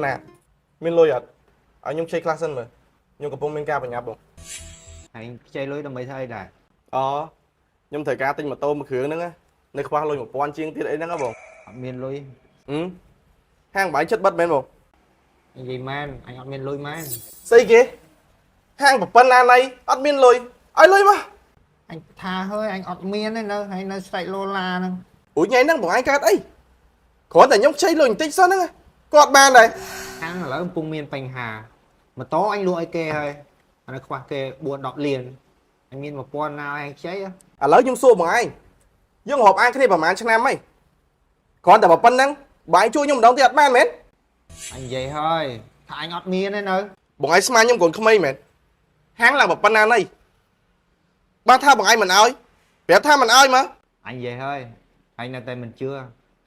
ណាមានលុយអត់ឲ្យខ្ញុំខ្ចីខ្លះសិនមើលខ្ញុំកំពុងមានការប្រញាប់បង anh chơi lối tầm mấy thay này អូខ្ញុំត្រូវការទិញម៉ូតូមួយគ្រឿងហ្នឹងនៅខ្វះលុយ1000ជាងទៀតអីហ្នឹងហ៎បង miền lối ហាងបាយចិត្តបិទមែនបង anh gì man anh ăn miền lối man ស្អីគេហាងប្រពន្ធណាណៃអត់មានលុយឲ្យលុយមក anh tha hơi anh ọt miên đấy nữa hay nó chạy lô la nữa អូញ៉ៃហ្នឹងបងឯងកើតអីគ្រាន់តែខ្ញុំខ្ចីលុយបន្តិចសិនហ្នឹងគាត់បានដែរ ăn là lớn pung miên pành hà mà tó anh luôn ai kê hơi anh khoa kê buồn đọt liền anh miên một con nào anh cháy á ឥឡូវខ្ញុំសួរបងឯងយើងរាប់អានគ្នាប្រហែលឆ្នាំហីគ្រាន់តែប៉ុណ្្នឹងបាយជួយខ្ញុំម្ដងទៀតអត់បានមែន anh vậy thôi thà anh ọt miên đấy nữa បងឯងស្មានខ្ញុំកូនក្មេងមែនហាងឡើងប៉ុណ្ណាណីបានថាបងឯងមិនឲ្យប្រាប់ថាមិនឲ្យមក anh vậy thôi anh là tay mình chưa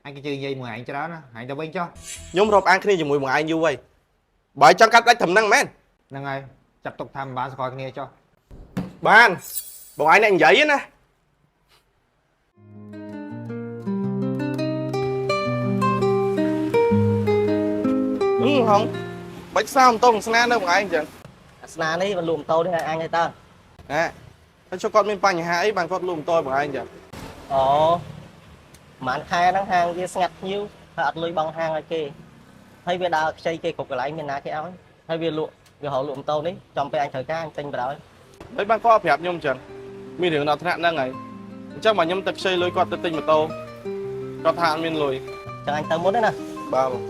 anh cái chơi dây mà anh cho đó nè anh tao bên cho ខ្ញុំរាប់អានគ្នាជាមួយបងឯងយូរហើយបើចង់កាត់ដាច់ត្រឹមហ្នឹងមែន nè ngay chặt tục tham bán coi kia cho បានបងឯងអ្នកនិយាយណាហងបាច់saoម៉ូតូស្នានៅបងឯងចឹង ស្នានេះមិនលក់ម៉ូតូទេអញឲ្យតើ ហើយចុះគាត់មានបញ្ហាអីបានគាត់លក់ម៉ូតូបងឯងចឹង អូប្រហែលខែហ្នឹងហាងវាស្ងាត់ភ្ញៀវហើយអត់លុយបង់ហាងឲ្យគេហើយវាដើរខ្ចីគេគ្រប់កន្លែងមានណាគេឲ្យហើយវាលក់វាហៅលក់ម៉ូតូនេះចំពេលអញត្រូវការអញទិញបណ្ដោយ ហើយបានគាត់ប្រាប់ខ្ញុំចឹងមានរឿងដល់ថ្នាក់ហ្នឹងហើយអញ្ចឹងមកខ្ញុំទៅខ្ចីលុយគាត់ទៅទិញម៉ូតូគាត់ថាអត់មានលុយ ចឹងអញទៅមុនទេណា បាទបង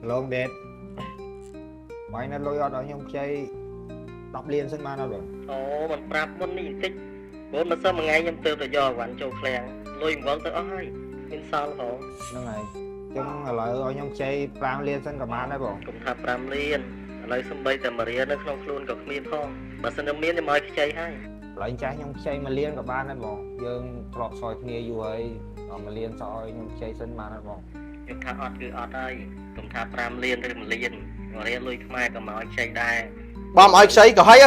lộn đẹp mày nó lôi ở nhông chơi đọc liền sân ma nào rồi អូមិនប្រាប់មុននេះបន្តិចព្រោះមិនសិនមួយថ្ងៃខ្ញុំទៅទៅយកវ៉ាន់ចូលឃ្លាំងលុយមកទៅអស់ហើយមានសល់ហ៎ nó này chung là ở nhông chơi pram liền sân cả man đấy bộ គុំថា5លានឥឡូវសំបីតែមួយរៀលនៅក្នុងខ្លួនក៏គ្មានផងបើសិនតែមានខ្ញុំឲ្យខ្ចីហើយ lại trái nhông chơi mà liền cả ban đấy bộ dương trọt soi kia vô ấy còn mà liền soi nhông chơi sân ma đấy bộ ខ្ញុំថាអត់គឺអត់ហើយគុំថា5លានឬ1លានមួយរៀលលុយខ្មែរក៏មកឲ្យខ្ចីដែរ បងឲ្យខ្ចីក៏ហើយ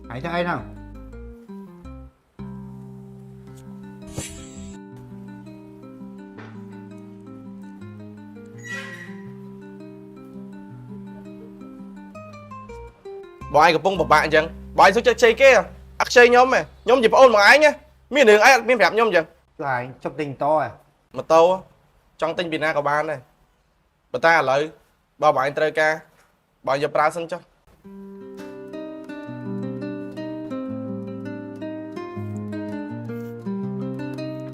hãy cho ai nào បងឯងកំពុងពិបាកអញ្ចឹងបងឯងសុខចិត្តខ្ចីគេអត់ខ្ចីខ្ញុំទេខ្ញុំជាប្អូនបងឯងមានរឿងអីអត់មានប្រាប់ខ្ញុំអញ្ចឹង là anh chụp tình to à ម៉ូតូចង់ទិញពីណាក៏បានដែរប៉ុន្តែឥឡូវបើបងឯងត្រូវការបងយកប្រើសិនចុះ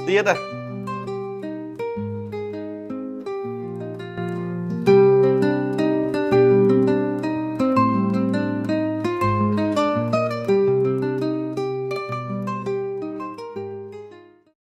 ទៀត